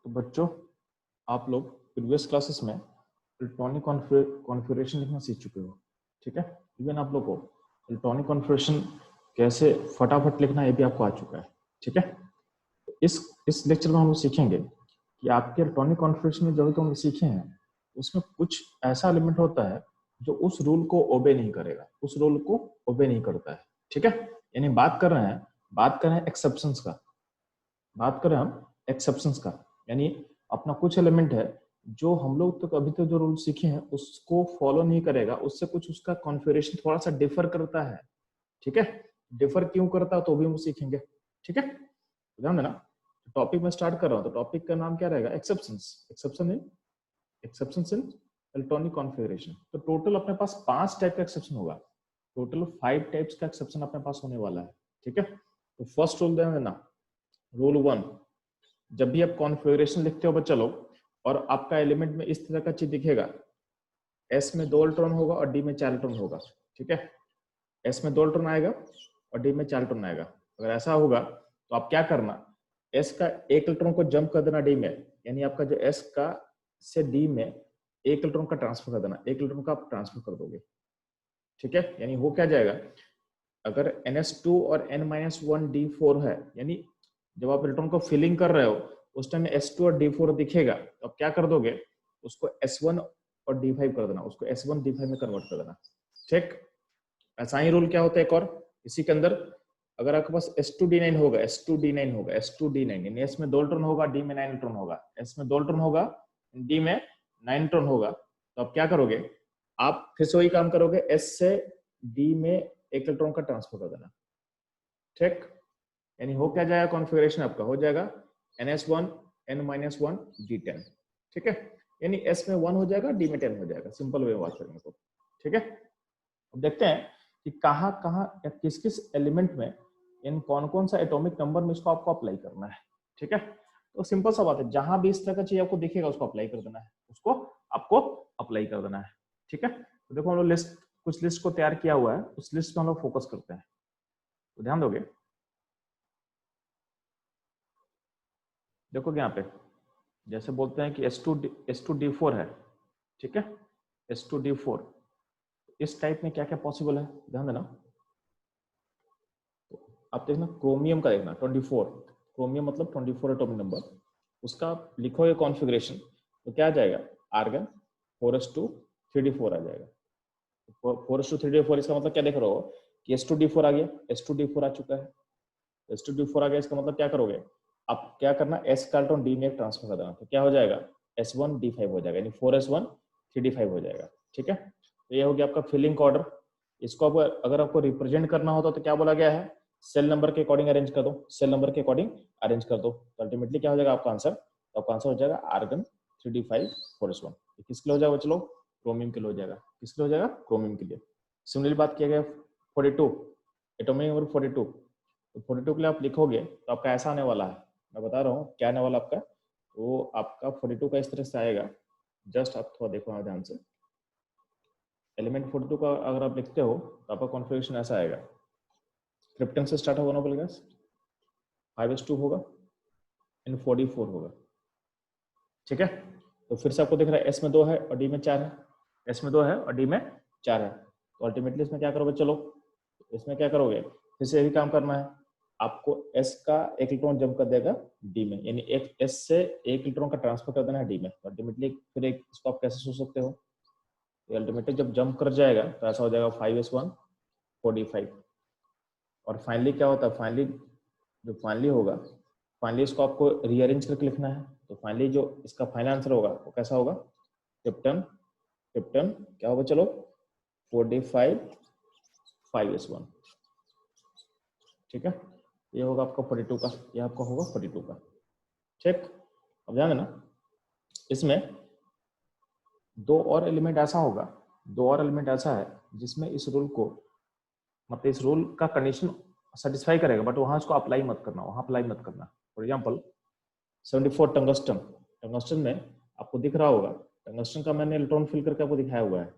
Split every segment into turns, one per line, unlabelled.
तो बच्चों, आप लोग प्रीवियस क्लासेस में इलेक्ट्रॉनिक कॉन्फ़िगरेशन लिखना सीख चुके हो, ठीक है। इवन आप लोग को इलेक्ट्रॉनिक कॉन्फ़िगरेशन कैसे फटाफट लिखना है ये भी आपको आ चुका है, ठीक है। इस लेक्चर में हम लोग सीखेंगे कि आपके इलेक्ट्रॉनिक कॉन्फ़िगरेशन में जो भी हम सीखे हैं उसमें कुछ ऐसा एलिमेंट होता है जो उस रूल को ओबे नहीं करेगा, उस रूल को ओबे नहीं करता है, ठीक है। यानी बात कर रहे हैं एक्सेप्शंस का, बात करें हम एक्सेप्शंस का, यानी अपना कुछ एलिमेंट है जो हम लोग तो अभी तो जो रूल सीखे हैं उसको फॉलो नहीं करेगा, उससे कुछ उसका कॉन्फ़िगरेशन थोड़ा सा डिफर करता है, ठीक है। डिफर क्यों करता है तो भी हम सीखेंगे, ठीक है। ध्यान देना, टॉपिक में स्टार्ट कर रहा हूँ तो टॉपिक का नाम क्या रहेगा? एक्सेप्शंस। एक्सेप्शंस इन इलेक्ट्रॉनिक कॉन्फ़िगरेशन। तो टोटल अपने पास 5 टाइप का एक्सेप्शन होगा, टोटल 5 टाइप्स का एक्सेप्शन अपने पास होने वाला है, ठीक है। तो फर्स्ट रूल ध्यान देना, रूल 1, जब भी आप कॉन्फ़िगरेशन लिखते हो बच्चा लोग और आपका एलिमेंट में इस तरह का चीज दिखेगा, एस में 2 इलेक्ट्रॉन होगा और डी में 4 इलेक्ट्रॉन होगा, ठीक है। एस में 2 इलेक्ट्रॉन आएगा और डी में 4 इलेक्ट्रॉन आएगा। अगर ऐसा होगा तो आप क्या करना, एस का 1 इलेक्ट्रॉन को जंप कर देना डी में, यानी आपका जो एस का से डी में 1 इलेक्ट्रॉन का ट्रांसफर कर देना, 1 इलेक्ट्रॉन का आप ट्रांसफर कर दोगे, ठीक है। यानी हो क्या जाएगा, अगर NS2 और N-1D4 है, यानी जब आप इलेक्ट्रॉन को फिलिंग कर रहे हो उस टाइम S2 और D4 दिखेगा तो आप क्या कर दोगे, उसको S1 और D5 कर देना, उसको S1 D5 में कन्वर्ट कर देना, ठीक। ऐसा ही रूल क्या होता है एक और इसी के अंदर, अगर आपके पास S2D9 होगा, S2D9 होगा, S2D9 यानी S में 2 इलेक्ट्रॉन होगा, D में 9 इलेक्ट्रॉन होगा, S में 2 इलेक्ट्रॉन होगा, D में 9 इलेक्ट्रॉन होगा, तो आप क्या करोगे, आप फिर से वही काम करोगे, S से D में 1 इलेक्ट्रॉन का ट्रांसफर कर देना, ठीक। यानी हो क्या जाएगा, कॉन्फ़िगरेशन आपका हो जाएगा NS1 N-1 D10, ठीक है। यानी S में 1 हो जाएगा, D में 10 हो जाएगा, सिंपल वे में बात करने को, ठीक है। अब देखते हैं कि कहाँ कहाँ या किस किस एलिमेंट में इन कौन कौन सा एटॉमिक नंबर में इसको आपको अप्लाई करना है, ठीक है। तो सिंपल सा बात है, जहां भी इस तरह का चीज आपको दिखेगा उसको अप्लाई कर देना है, उसको आपको अप्लाई कर देना है, ठीक है। तो देखो हम लोग कुछ लिस्ट को तैयार किया हुआ है, उस लिस्ट पे हम लोग फोकस करते हैं, तो ध्यान दोगे। देखो यहाँ पे जैसे बोलते हैं कि S2D4 है, ठीक है, S2D4, इस टाइप में क्या क्या पॉसिबल है ध्यान देना। तो आप देखना क्रोमियम का देखना 24, क्रोमियम मतलब 24 एटॉमिक नंबर, उसका आप लिखोगे कॉन्फ़िगरेशन तो क्या आ जाएगा, आर्गन 4s2 3d4 आ जाएगा। 4s2 3d4 इसका मतलब क्या देख रहे हो कि S2D4 आ गया, S2D4 आ चुका है, S2D4 आ गया, इसका मतलब क्या करोगे आप, क्या करना, S का इलेक्ट्रॉन D में ट्रांसफर कर देना, तो क्या हो जाएगा S1 D5 हो जाएगा, यानी 4s1 3d5 हो जाएगा, ठीक है। तो ये हो गया आपका फिलिंग ऑर्डर। इसको अगर आपको रिप्रेजेंट करना होता तो क्या बोला गया है, सेल नंबर के अकॉर्डिंग अरेंज कर दो, सेल नंबर के अकॉर्डिंग अरेंज कर दो, तो अल्टीमेटली क्या हो जाएगा आपका आंसर, तो आपका आंसर हो जाएगा आर्गन 3d5 4s1। किसके लिए हो जाएगा चलो, क्रोमियम के लिए हो जाएगा, किसके लिए हो जाएगा, क्रोमियम के लिए। सिमिलरली बात किया गया 42 एटॉमिक नंबर 42, तो 42 के लिए आप लिखोगे तो आपका ऐसा आने वाला है, मैं बता रहा हूँ क्या आने वाला आपका, तो आपका 42 का इस तरह से आएगा, जस्ट आप थोड़ा देखो ध्यान से, एलिमेंट 42 का अगर आप लिखते हो तो आपका कॉन्फ़िगरेशन ऐसा आएगा, क्रिप्टन से स्टार्ट होगा, नोबल गैस 5s2 होगा, N44 होगा, ठीक है। तो फिर से आपको दिख रहा है S में 2 है और D में 4 है, S में 2 है और D में 4 है, तो अल्टीमेटली इसमें क्या करोगे, चलो इसमें क्या करोगे, फिर से यही काम करना है, आपको S का 1 इलेक्ट्रॉन जंप कर देगा D में, यानी एक S से 1 इलेक्ट्रॉन का ट्रांसफर कर देना है D में, तो अल्टीमेटली फिर एक इसको आप कैसे सोच सकते हो, अल्टीमेटली जब जंप कर जाएगा तो ऐसा हो जाएगा 5s1 4d5, और फाइनली क्या होता है, फाइनली जो फाइनली होगा, फाइनली इसको आपको रीअरेंज करके लिखना है, तो फाइनली जो इसका फाइनल आंसर होगा वो कैसा होगा, क्रिप्टन क्रिप्टन क्या होगा चलो 4d5 5s1, ठीक है। ये होगा आपका 42 का, ये आपका होगा 42 का, ठीक। अब ध्यान देना, इसमें 2 और एलिमेंट ऐसा होगा, 2 और एलिमेंट ऐसा है जिसमें इस रूल को, मतलब इस रूल का कंडीशन सेटिस्फाई करेगा, बट वहां इसको अप्लाई मत करना, वहां अप्लाई मत करना। फॉर एग्जांपल 74 टंगस्टन, टंगस्टन में आपको दिख रहा होगा, टंगस्टन का मैंने इलेक्ट्रॉन फिल करके आपको दिखाया हुआ है,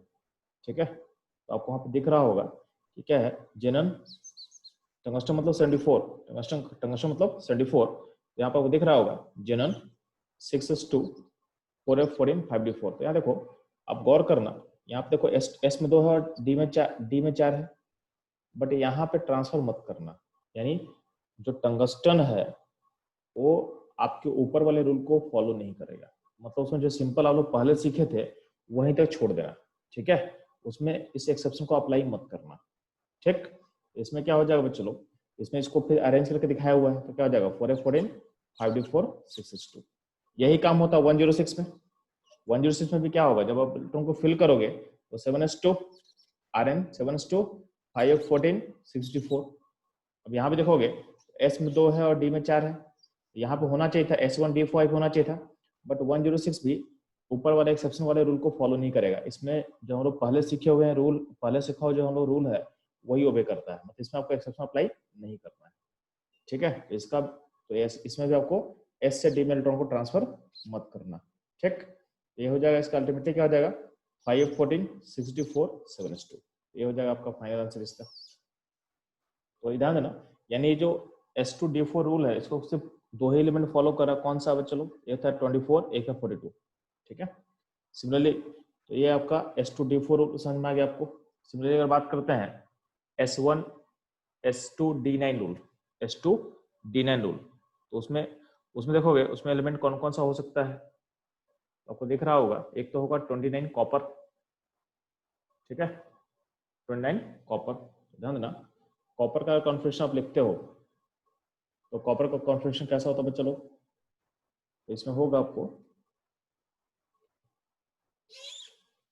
ठीक है। तो आपको वहां पे दिख रहा होगा कि क्या है, जेनन टंगस्टन मतलब 74, टंगस्टन मतलब 74, यहाँ पर आपको दिख रहा होगा जेनन 6s2 4f14 5d4। तो यहाँ देखो आप गौर करना, यहाँ पे देखो एस में 2 है और डी में 4 है, बट यहाँ पे ट्रांसफर मत करना। यानी जो टंगस्टन है वो आपके ऊपर वाले रूल को फॉलो नहीं करेगा, मतलब उसमें जो सिंपल आप लोग पहले सीखे थे वहीं तक छोड़ देना, ठीक है। उसमें इस एक्सेप्शन को अप्लाई मत करना, ठीक। इसमें क्या हो जाएगा बच्चों लोग, इसमें इसको फिर अरेंज करके दिखाया हुआ है, तो क्या हो जाएगा 4f14 5d4 6s2। यही काम होता है 106 में। 106 में भी क्या होगा, जब आप इलेक्ट्रॉन को फिल करोगे तो 7s2 Rn 7s2 5f14 64। अब यहाँ पे देखोगे S में 2 है और D में 4 है, यहाँ पे होना चाहिए था S1D5 होना चाहिए था, बट 106 भी ऊपर वाले एक्सेप्शन वाले रूल को फॉलो नहीं करेगा। इसमें जो हम लोग पहले सीखे हुए हैं रूल, पहले सीखा हुआ जो हम लोग रूल है वही ओबे करता है, मतलब इसमें आपको एक्सेप्शन अप्लाई नहीं करना है, ठीक है। इसका तो इसमें भी आपको S से D में इलेक्ट्रॉन को ट्रांसफर मत करना, ठीक। ये हो जाएगा, इसका अल्टीमेटली क्या हो जाएगा 5f14 64 7s2। ये हो जाएगा आपका फाइनल आंसर इसका। तो ध्यान देना, यानी जो S2D4 रूल है इसको सिर्फ 2 ही एलिमेंट फॉलो करा, कौन सा चलो, एक था 24 एक है 42, ठीक है। सिमिलरली तो ये आपका S2D4 रूल समझ में आ गया आपको। सिमिलरली अगर बात करते हैं S1 S2D9 rule, S2D9 rule, तो उसमें देखोगे उसमें एलिमेंट कौन कौन सा हो सकता है, आपको दिख रहा होगा। एक तो होगा 29 कॉपर, ठीक है, 29 कॉपर। ध्यान देना, कॉपर का कॉन्फ़िगरेशन आप लिखते हो तो कॉपर का कॉन्फ़िगरेशन कैसा होता है चलो, तो इसमें होगा आपको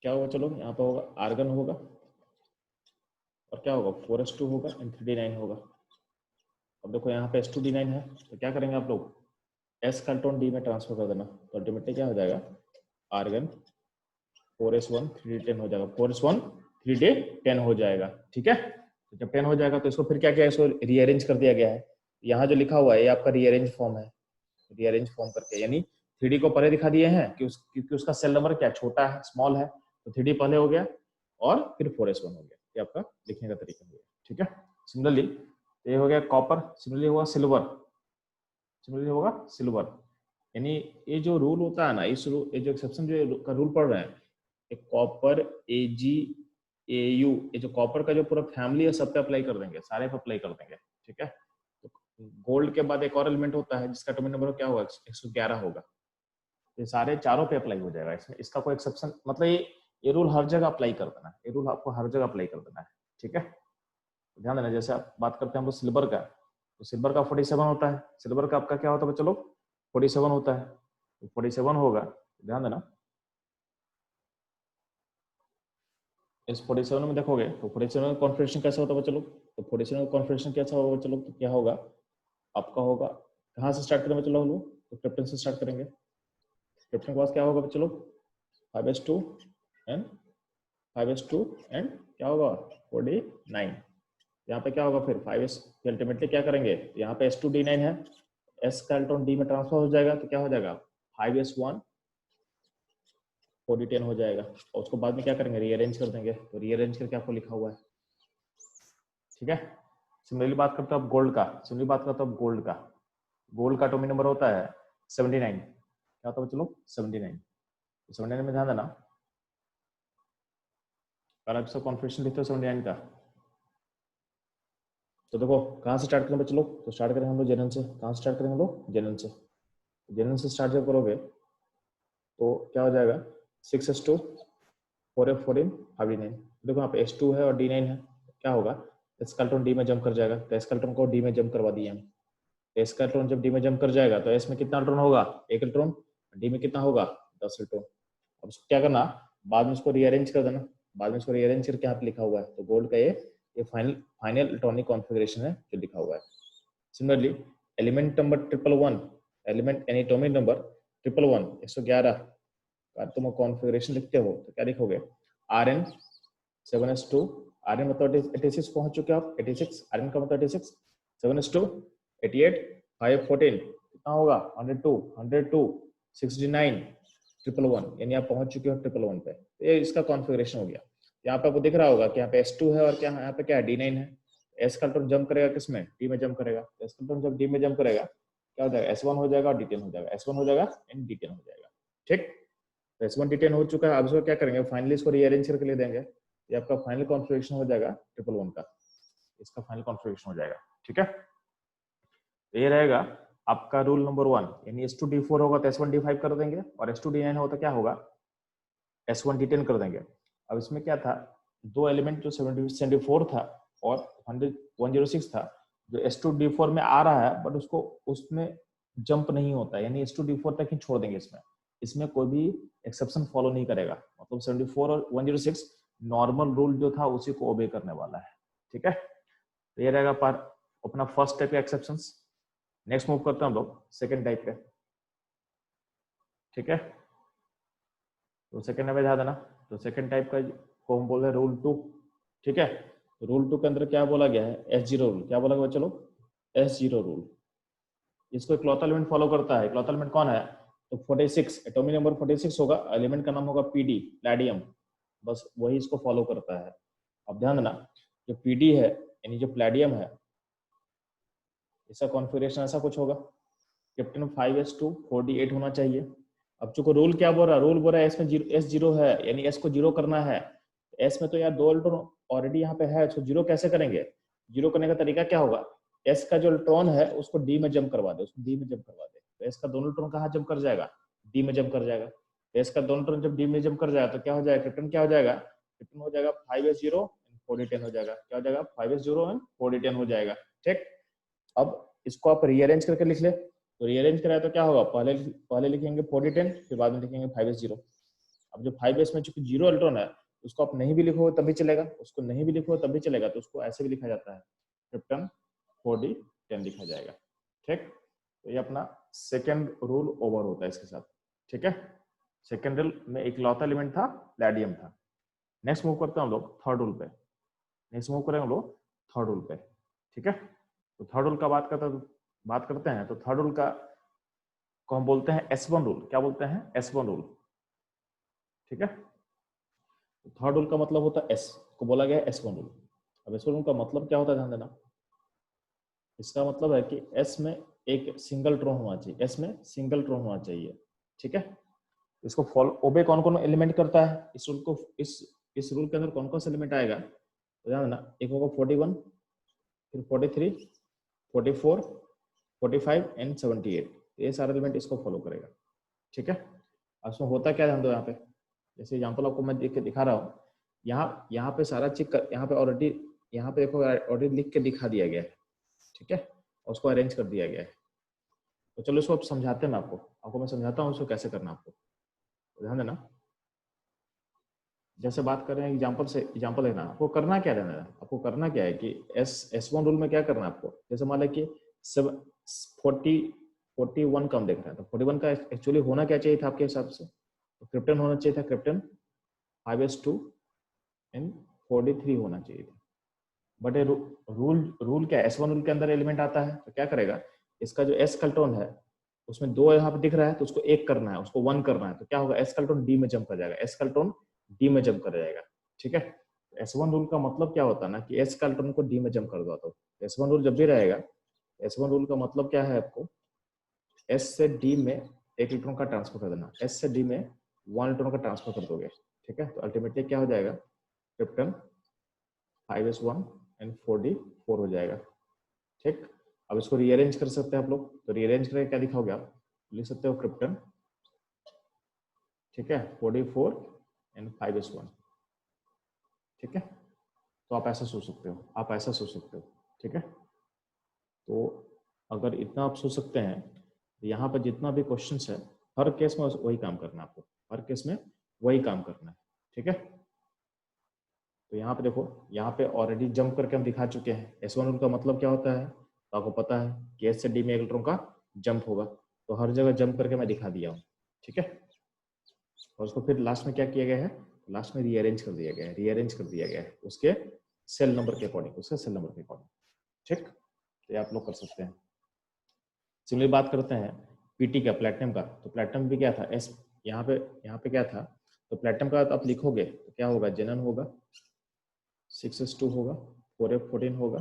क्या होगा, चलो यहाँ पे होगा आर्गन होगा और क्या होगा 4s2 होगा एंड 3d9 होगा। अब देखो यहाँ पे S2D9 है, तो क्या करेंगे आप लोग, S का इलेक्ट्रॉन D में ट्रांसफर कर देना, तो अल्टीमेटली क्या हो जाएगा आर्गन 4s1 3d10 हो जाएगा, 4s1 3d10 हो जाएगा, ठीक है। तो जब 10 हो जाएगा तो इसको फिर क्या किया, इसको रीअरेंज कर दिया गया है। यहाँ जो लिखा हुआ है ये आपका रीअरेंज फॉर्म है, रीअरेंज फॉर्म करके, यानी 3D को पहले दिखा दिए हैं क्योंकि उसका सेल नंबर क्या छोटा है, स्मॉल है, तो 3D पहले हो गया और फिर 4s1 हो गया। ये आपका लिखने का तरीका हो गया, ठीक है। सिमिलरली ये हो गया कॉपर, सिमिलरली होगा सिल्वर, सिमिलरली होगा सिल्वर। यानी ये जो रूल होता है ना, इस रूल, ये जो एक्सेप्शन जो का रूल पढ़ रहे हैं, एक कॉपर AgAu, ये जो कॉपर का जो पूरा फैमिली है सब पे अप्लाई कर देंगे, सारे पे अप्लाई कर देंगे, ठीक है। तो गोल्ड के बाद एक और एलिमेंट होता है जिसका एटॉमिक नंबर क्या होगा 111 होगा, ये सारे चारों पे अप्लाई हो जाएगा। इसमें इसका कोई एक्सेप्शन, मतलब ये रूल हर जगह अप्लाई कर देना है, ये रूल आपको हर जगह अप्लाई कर देना है, ठीक है। तो ध्यान देना, जैसे आप बात करते हैं हम लोग सिल्वर का, तो सिल्वर का 47 होता है, सिल्वर का आपका क्या होता है बच्चों लोग 47 होता है, तो 47 होगा। ध्यान देना इस 47 में देखोगे तो 47 का कॉन्फ़िगरेशन कैसा होता है बच्चों लोग, तो 47 का कॉन्फ़िगरेशन कैसा होगा बच्चों लोग, तो क्या होगा आपका होगा, कहाँ से स्टार्ट करेंगे बच्चों लोग, तो कैप्टन से स्टार्ट करेंगे। कैप्टन के पास क्या होगा बच्चों लोग 5s2 एंड 5s2 एंड क्या होगा 49। यहाँ पे क्या होगा फिर 5s, अल्टीमेटली क्या करेंगे, यहाँ पे S2D9 है, S का इलेक्ट्रॉन D में ट्रांसफर हो जाएगा, तो क्या हो जाएगा 5s1 4d10 हो जाएगा, और उसको बाद में क्या करेंगे रीअरेंज कर देंगे, तो रीअरेंज करके आपको लिखा हुआ है, ठीक है। सिमिलरली बात करते हैं अब गोल्ड का, सिमिलरली बात करते हैं अब गोल्ड का। गोल्ड का एटॉमिक नंबर होता है 79, क्या होता है चलो 79। 79 में ध्यान देना, अगर आप इसका कॉन्फ़िगरेशन लिखते हो 79 का, तो देखो कहाँ से स्टार्ट करें बच्चे लोग, तो स्टार्ट करेंगे हम लोग जेनन से। कहाँ से स्टार्ट करेंगे हम लोग जेनन से, जेनन से स्टार्ट जब करोगे तो क्या हो जाएगा 6s2 4f14 5d9। देखो यहाँ पे S2 है और D9 है, क्या होगा S का इलेक्ट्रॉन D में जंप कर जाएगा, तो S का इलेक्ट्रॉन को D में जंप करवा दिए हम। S का इलेक्ट्रॉन जब D में जंप कर जाएगा तो S में कितना इलेक्ट्रॉन होगा 1 इलेक्ट्रॉन, D में कितना होगा 10 इलेक्ट्रॉन। अब क्या करना, बाद में इसको रीअरेंज कर देना, बाद में इसको रीअरेंज करके यहाँ पे लिखा हुआ है, तो गोल्ड का ये फाइनल इलेक्ट्रॉनिक कॉन्फ़िगरेशन है जो लिखा हुआ है। सिमिलरली एलिमेंट नंबर 111, एलिमेंट यानी एटॉमिक नंबर 111 111 का तुम कॉन्फ़िगरेशन लिखते हो तो क्या लिखोगे Rn 7s2, Rn मतलब 86 पहुंच चुके आप, 86, Rn का मतलब 86, 7s2 88 5f14 कितना होगा 102 102 69 111, यानी आप पहुंच चुके हो 111 पे। ये इसका कॉन्फ़िगरेशन हो गया। यहाँ पे आपको दिख रहा होगा कि यहाँ पे S2 है और क्या यहाँ पे क्या है D9 है। S का इलेक्ट्रॉन जंप करेगा किसमें D में जंप करेगा, S का इलेक्ट्रॉन जब D में जंप करेगा क्या हो जाएगा, S1 हो जाएगा और D10 हो जाएगा, S1 हो जाएगा एंड D10 हो जाएगा। ठीक, तो S1 D10 हो चुका है। अब इसको क्या करेंगे, फाइनली इसको रीअरेंज करके ले देंगे। ये आपका फाइनल कॉन्फ़िगरेशन हो जाएगा 111 का, इसका फाइनल कॉन्फ़िगरेशन हो जाएगा। ठीक है, तो ये रहेगा आपका रूल नंबर 1, यानी S2 D4 होगा तो S1 D5 कर देंगे, और S2 D9 हो तो क्या होगा, S1 D10 कर देंगे। अब इसमें क्या था, दो एलिमेंट जो 74 था और 106 था, जो S2 D4 में आ रहा है बट उसको उसमें जंप नहीं होता, यानी S2 D4 तक ही छोड़ देंगे। इसमें कोई भी एक्सेप्शन फॉलो नहीं करेगा, मतलब 74 और 106 नॉर्मल रूल जो था उसी को ओबे करने वाला है। ठीक है, तो ये रहेगा पर अपना फर्स्ट टाइप का एक्सेप्शंस। नेक्स्ट मूव करते हैं हम लोग सेकेंड टाइप पे। ठीक है, तो सेकेंड में ध्यान देना, तो सेकेंड टाइप का को हम बोल रहे हैं रूल 2। ठीक है, रूल 2 के अंदर क्या बोला गया है, S0 रूल। क्या बोला गया, चलो S0 रूल, इसको इकलौता एलिमेंट फॉलो करता है। इकलौता एलिमेंट कौन है, तो 46, एटॉमिक नंबर 46 होगा, एलिमेंट का नाम होगा PD, प्लैडियम, बस वही इसको फॉलो करता है। अब ध्यान देना, जो PD है यानी जो प्लैडियम है, इसका कॉन्फ़िगरेशन ऐसा कुछ होगा, क्रिप्टन 5s2 48 होना चाहिए। अब चूंकि रूल क्या बोल रहा है, रूल बोल रहा है इसमें S0 है, यानी S को 0 करना है। S में तो यार 2 इलेक्ट्रॉन ऑलरेडी यहाँ पे है, तो 0 कैसे करेंगे, 0 करने का तरीका क्या होगा, S का जो इलेक्ट्रॉन है उसको D में जंप करवा दे, उसको D में जंप करवा दे, तो S का दोनों इलेक्ट्रॉन कहाँ जंप कर जाएगा, D में जंप कर जाएगा। S का दोनों इलेक्ट्रॉन जब D में जंप कर जाएगा तो क्या हो जाएगा, क्रिप्टन क्या हो जाएगा, क्रिप्टन हो जाएगा 5s0 4d10 हो जाएगा। क्या हो जाएगा, 5s0 एंड 4d10 हो जाएगा। ठीक, अब इसको आप रीअरेंज करके लिख ले, तो रीअरेंज कराए तो क्या होगा, पहले लिखेंगे 4010, फिर बाद में लिखेंगे 5s0। अब जो 5s में चूंकि 0 इलेक्ट्रॉन है, उसको आप नहीं भी लिखो तब भी चलेगा, उसको नहीं भी लिखो तब भी चलेगा, तो उसको ऐसे भी लिखा जाता है, क्रिप्टन 4d10 लिखा जाएगा। ठीक, तो ये अपना सेकेंड रूल ओवर होता है इसके साथ। ठीक है, सेकेंड रूल में इकलौता एलिमेंट था, प्लैडियम था। नेक्स्ट मूव करते हैं हम लोग थर्ड रूल पे। नेक्स्ट मूव करेंगे हम लोग थर्ड रूल पे। ठीक है, तो थर्ड रूल का बात करते हैं, तो थर्ड रूल का को हम बोलते हैं S1 रूल। क्या बोलते हैं, S1 रूल। ठीक है, तो थर्ड रूल का मतलब होता है S को बोला गया S1 रूल। अब S1 रूल का मतलब क्या होता है, ध्यान देना, इसका मतलब है कि S में एक सिंगल इलेक्ट्रॉन होना चाहिए, S में सिंगल इलेक्ट्रॉन होना चाहिए। ठीक है, इसको फॉलो ओबे कौन कौन एलिमेंट करता है, इस रूल को, इस रूल के अंदर कौन कौन सा एलिमेंट आएगा, तो ध्यान देना, एक होगा 41, फिर 43, 44, 45 एंड 78, ये सारे एलिमेंट इसको फॉलो करेगा। ठीक है, अब इसमें होता क्या, ध्यान दो यहाँ पे, जैसे एग्जांपल आपको मैं दिखा रहा हूँ, यहाँ पे सारा चेक कर, यहाँ पे ऑलरेडी, यहाँ पे देखो ऑलरेडी लिख के दिखा दिया गया है। ठीक है, और उसको अरेंज कर दिया गया है। तो चलो इसको आप समझाते हैं, आपको मैं समझाता हूँ इसको कैसे करना आपको, तो ध्यान देना। जैसे बात कर रहे हैं एग्जांपल से, एग्जांपल लेना, आपको करना क्या है, आपको करना क्या है कि S1 रूल में क्या करना है आपको, जैसे मान लें कि 41 कम देख रहे हैं, तो 41 का एक्चुअली होना क्या चाहिए था आपके हिसाब से, तो क्रिप्टन होना चाहिए था, क्रिप्टन 5s2 एंड 43 होना चाहिए था। बट रूल क्या है, S1 रूल के अंदर एलिमेंट आता है तो क्या करेगा, इसका जो S कल्टोन है उसमें 2 यहाँ पे दिख रहा है, तो उसको 1 करना है, उसको 1 करना है, तो क्या होगा, S कल्टोन D में जंप कर जाएगा, S कल्टोन D में जंप कर जाएगा। ठीक है, S1 रूल का मतलब क्या होता है ना, कि S कल्टोन को D में जंप कर दो, तो S1 रूल जब भी रहेगा, S1 रूल का मतलब क्या है, आपको S से D में एक इलेक्ट्रॉन का ट्रांसफर कर देना, S से D में 1 इलेक्ट्रॉन का ट्रांसफर कर दोगे। ठीक है, तो अल्टीमेटली क्या हो जाएगा, क्रिप्टन 5s1 एंड 4d4 हो जाएगा। ठीक, अब इसको रीअरेंज कर सकते हैं आप लोग, तो रीअरेंज करके क्या दिखाओगे आप, लिख सकते हो क्रिप्टन, ठीक है, 4d4 एंड 5s1। ठीक है, तो आप ऐसा सोच सकते हो, आप ऐसा सोच सकते हो। ठीक है, तो अगर इतना आप सोच सकते हैं, तो यहाँ पर जितना भी क्वेश्चंस है, हर केस में वही काम करना है आपको, हर केस में वही काम करना है। ठीक है, तो यहाँ पे देखो, यहाँ पे ऑलरेडी जंप करके हम दिखा चुके हैं। S1 रूल का मतलब क्या होता है, तो आपको पता है कि S से D में एक इलेक्ट्रॉन का जंप होगा, तो हर जगह जंप करके मैं दिखा दिया हूँ। ठीक है, और उसको फिर लास्ट में क्या किया गया है, लास्ट में रीअरेंज कर दिया गया है, रीअरेंज कर दिया गया है उसके सेल नंबर के अकॉर्डिंग, उसके सेल नंबर के अकॉर्डिंग। ठीक, तो ये आप लोग कर सकते हैं। सिमिलर बात करते हैं पीटी का, प्लेटिनम का, तो प्लेटिनम भी क्या था, एस यहाँ पे क्या था, तो प्लेटिनम का आप लिखोगे तो क्या होगा, जेनन होगा, 6s2 होगा, 4f14 होगा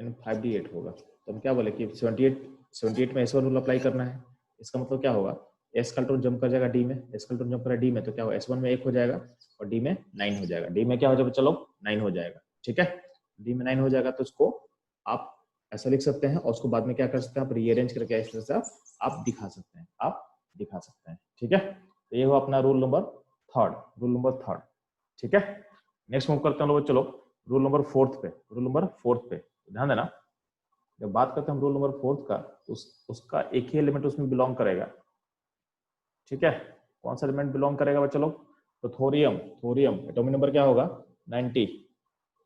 एंड 5d8 होगा। तो हम क्या बोले कि 78 78 में S1 रूल अप्लाई करना है। इसका मतलब क्या होगा, S का इलेक्ट्रॉन जंप कर जाएगा D में, S का इलेक्ट्रॉन जंप करेगा D में, तो क्या होगा, S1 में 1 हो जाएगा और D में 9 हो जाएगा। D में क्या हो जाएगा चलो 9 हो जाएगा, ठीक है। D में 9 हो जाएगा तो उसको आप ऐसा लिख सकते हैं और उसको बाद में क्या कर सकते हैं, आप रीअरेंज करके इस तरह से आप दिखा सकते हैं, ठीक है। तो ये हुआ अपना रूल नंबर थर्ड, ठीक है। नेक्स्ट मूव करते हैं लोग, चलो रूल नंबर फोर्थ पे। ध्यान देना, जब बात करते हैं हम रूल नंबर फोर्थ का, उसका एक ही एलिमेंट उसमें बिलोंग करेगा, ठीक है। कौन सा एलिमेंट बिलोंग करेगा बच्चों लोग, तो थोरियम एटॉमिक नंबर क्या होगा 90,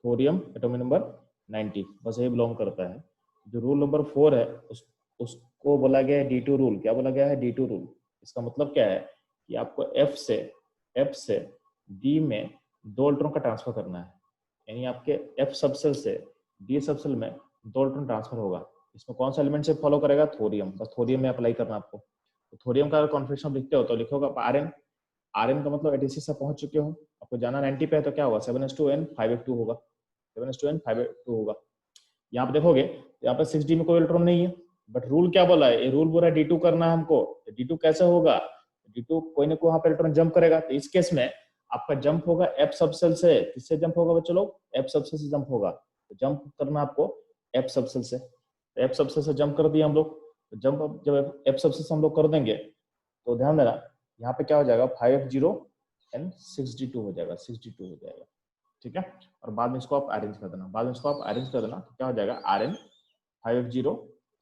थोरियम एटॉमिक नंबर 90, बस ये बिलोंग करता है। जो रूल नंबर 4 है उसको बोला गया है D2 रूल। क्या बोला गया है, D2 रूल। इसका मतलब क्या है कि आपको F से D में 2 इलेक्ट्रॉन का ट्रांसफर करना है, यानी आपके F सबसेल से D सबसेल में 2 इलेक्ट्रॉन ट्रांसफर होगा। इसमें कौन सा एलिमेंट से फॉलो करेगा, थोरियम, बस थोरियम में अप्लाई करना आपको। तो थोरियम का कॉन्फिगरेशन लिखते हो तो लिखोगे Rn का मतलब 86 से पहुंच चुके हो, आपको जाना 90 पे है तो क्या होगा 7s2n 5f2 होगा, 7s2n 5f2 होगा। यहाँ पे देखोगे यहाँ पे 6d में कोई इलेक्ट्रॉन नहीं है, बट रूल क्या बोला है, ये रूल बोला है D2 करना है हमको। तो D2 कैसे होगा, D2 कोई ना कोई वहां पे इलेक्ट्रॉन जंप करेगा, तो इस केस में आपका जंप होगा F सबसेल से। किससे जंप होगा बच्चों लोग, F सबसेल से जंप होगा। तो जंप करना आपको F सबसेल से, तो F सबसेल से जंप कर दिया हम लोग। तो जंप जब F सबसेल से हम लोग कर देंगे तो ध्यान देना यहाँ पे क्या हो जाएगा 5f0 एंड 6d2 हो जाएगा, 6d2 हो जाएगा, ठीक है। और बाद में इसको आप अरेंज कर देना, तो क्या हो जाएगा Rn 5f0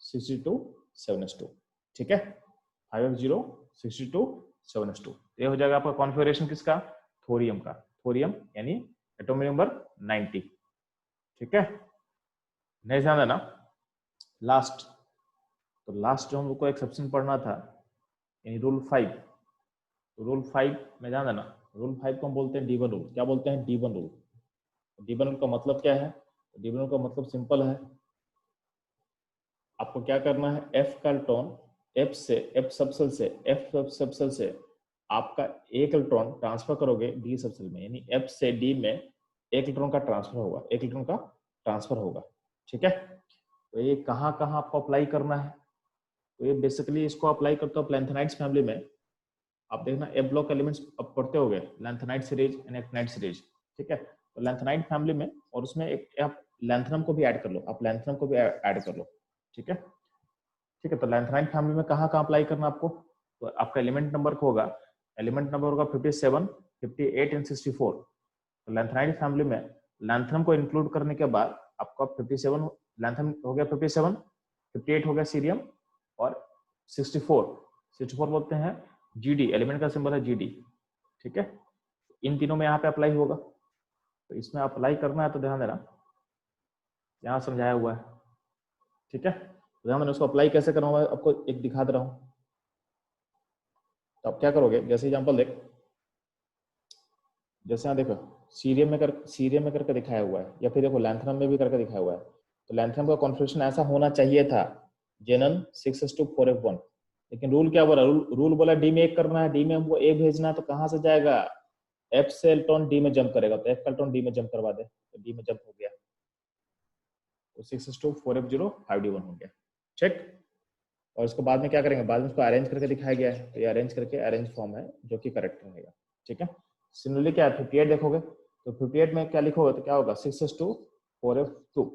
62 7s2, ठीक है। 5f0 62 7s2, ये हो जाएगा आपका कॉन्फ़िगरेशन किसका, थोरियम यानी एटॉमिक नंबर 90, ठीक है। नहीं ध्यान देना, लास्ट जो हम लोग को एक्सेप्शन पढ़ना था यानी रूल 5, तो रूल 5 में ध्यान देना, रूल 5 को हम बोलते हैं D1 रूल। क्या बोलते हैं, D1 रूल। D1 रूल का मतलब क्या है, D1 रूल का मतलब सिंपल है, आपको क्या करना है, F का इलेक्ट्रॉन F सबसेल से आपका एक इलेक्ट्रॉन ट्रांसफर करोगे D सबसेल में, यानी F से D में एक इलेक्ट्रॉन का ट्रांसफर होगा, ठीक है। तो ये कहाँ आपको अप्लाई करना है, तो ये बेसिकली इसको अप्लाई करते हो लैंथेनाइड्स फैमिली में। आप देखना एफ ब्लॉक एलिमेंट्स अब पढ़ते होगे, lanthanide series and actinide series, ठीक है। तो लैंथेनाइड फैमिली में, और उसमें एक आप लैंथेनम को भी ऐड कर लो, ठीक है। तो लैंथेनाइड फैमिली में कहाँ अप्लाई करना आपको, तो आपका एलिमेंट नंबर होगा 57, 58 एंड 64। तो लैंथेनाइड फैमिली में लैंथेनम को इंक्लूड करने के बाद आपका 57 लैंथेनम हो गया, 57, 58 हो गया सीरियम, और 64 बोलते हैं GD, एलिमेंट का सिंबल है GD, ठीक है। इन तीनों में यहाँ पे अप्लाई होगा, तो इसमें अप्लाई करना है तो ध्यान देना यहाँ समझाया हुआ है, ठीक है। तो ध्यान देना, उसको अप्लाई कैसे करना होगा आपको एक दिखा दे रहा हूँ। तो आप क्या करोगे, जैसे एग्जांपल जैसे यहाँ देखो सीरियम में करके दिखाया हुआ है, या फिर देखो लैंथेनम में भी करके दिखाया हुआ है। तो लैंथेनम का कॉन्फ़िगरेशन ऐसा होना चाहिए था, Zn 6s2 4f1, लेकिन रूल क्या बोला, रूल बोला D में 1 करना है, D में हमको 1 भेजना है, तो कहाँ से जाएगा, F से इलेक्ट्रॉन D में जंप करेगा, तो F का इलेक्ट्रॉन D में जंप करवा दे, तो D में जंप हो गया, तो 6s2 4f0 5d1 हो गया, ठीक। और इसको बाद में क्या करेंगे, बाद में इसको अरेंज करके दिखाया गया है, तो ये अरेंज करके अरेंज फॉर्म है जो कि करेक्ट रहेगा, ठीक है। सिमिलरली क्या है 58 देखोगे, तो 58 में क्या लिखोगे, तो क्या होगा 6s2 4f2,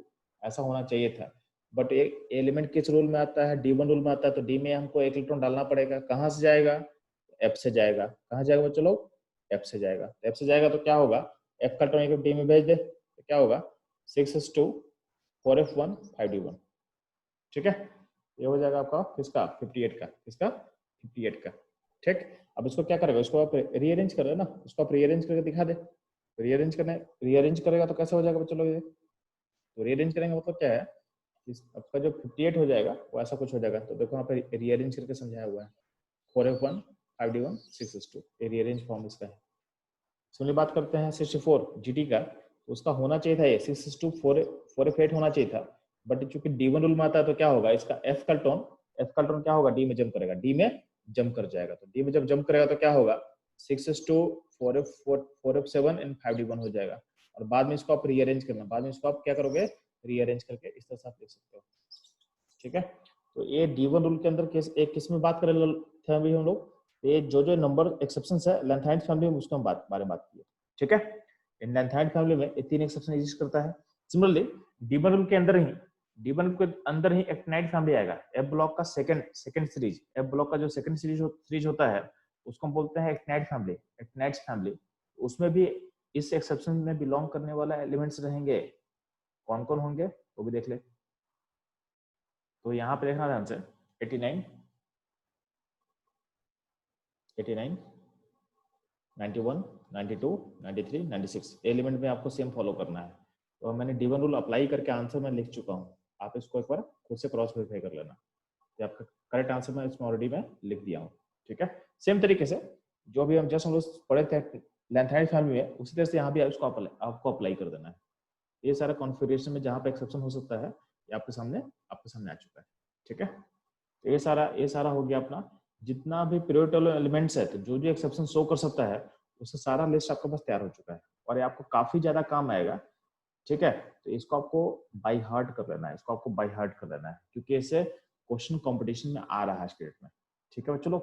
ऐसा होना चाहिए था। बट एक एलिमेंट किस रूल में आता है, D1 रूल में आता है, तो D में हमको एक इलेक्ट्रॉन डालना पड़ेगा, कहाँ से जाएगा, F से जाएगा। कहाँ जाएगा बच्चों लोग, F से जाएगा। तो F से जाएगा तो क्या होगा, F का इलेक्ट्रॉन D में भेज दे, तो क्या होगा 6s2 4f1 5d1, ठीक है। ये हो जाएगा आपका किसका 58 का, किसका 58 का, ठीक। अब इसको क्या करेगा, इसको आप रीअरेंज कर रहे ना, इसको आप रीअरेंज करके दिखा दे। रीअरेंज करेगा तो कैसे हो जाएगा बच्चों लोग, ये तो रीअरेंज करेंगे मतलब क्या है, आपका जो 58 हो जाएगा वो ऐसा कुछ हो जाएगा। तो देखो यहाँ पे रीअरेंज करके समझाया हुआ है, 4f1 5d1 6s2, ये रीअरेंज फॉर्म इसका है। सुनिए बात करते हैं 64 GD का, तो उसका होना चाहिए था ये 6s2 4f8 होना चाहिए था, बट चूंकि D1 रूल में आता है तो क्या होगा, इसका F का इलेक्ट्रॉन क्या होगा, D में जंप करेगा, D में जंप कर जाएगा। तो D में जब जंप करेगा तो क्या होगा 6s2 4f7 एंड 5d1 हो जाएगा। और बाद में इसको आप रीअरेंज करना, बाद में इसको आप क्या करोगे रीअरेंज करके इस तरह से आप लिख सकते हो, ठीक है। तो ये D1 रूल के अंदर किस में बात कर रहे थे अभी हम लोग, ये जो नंबर एक्सेप्शन है लेंथाइड फैमिली में, उसके बारे में बात की है, ठीक है। इन लेंथाइड फैमिली में ये 3 एक्सेप्शन एग्जिस्ट करता है। सिमिलरली D1 रूल के अंदर ही एक्टिनाइड फैमिली आएगा। एफ ब्लॉक का सेकंड सीरीज, एफ ब्लॉक का जो सेकंड सीरीज होता है उसको हम बोलते हैं एक्टिनाइड फैमिली। उसमें भी इस एक्सेप्शन में बिलोंग करने वाला एलिमेंट्स रहेंगे। कौन कौन होंगे वो भी देख ले। तो यहाँ पे देखना ध्यान से 89, 91, 92, 93, 96 एलिमेंट में आपको सेम फॉलो करना है। तो मैंने D1 रूल अप्लाई करके आंसर मैं लिख चुका हूँ, आप इसको एक बार खुद से क्रॉस वेरीफाई कर लेना कि आपका करेक्ट आंसर मैं इसमें ऑलरेडी मैं लिख दिया हूँ, ठीक है। सेम तरीके से जो भी हम लोग पढ़े थे लेंथाइड फैमिली में, उसी तरह से यहाँ भी उसको आपको अप्लाई कर देना है। ये सारा कॉन्फ़िगरेशन में जहाँ पे एक्सेप्शन हो सकता है ये आपके सामने आ चुका है, ठीक है। तो ये सारा हो गया अपना जितना भी पीरियोडिक टेबल एलिमेंट्स है, तो जो एक्सेप्शन शो कर सकता है उससे सारा लिस्ट आपके पास तैयार हो चुका है और ये आपको काफी ज्यादा काम आएगा, ठीक है। तो इसको आपको बाय हार्ट कर लेना है, क्योंकि इससे क्वेश्चन कंपटीशन में आ रहा है स्टेट में, ठीक है। चलो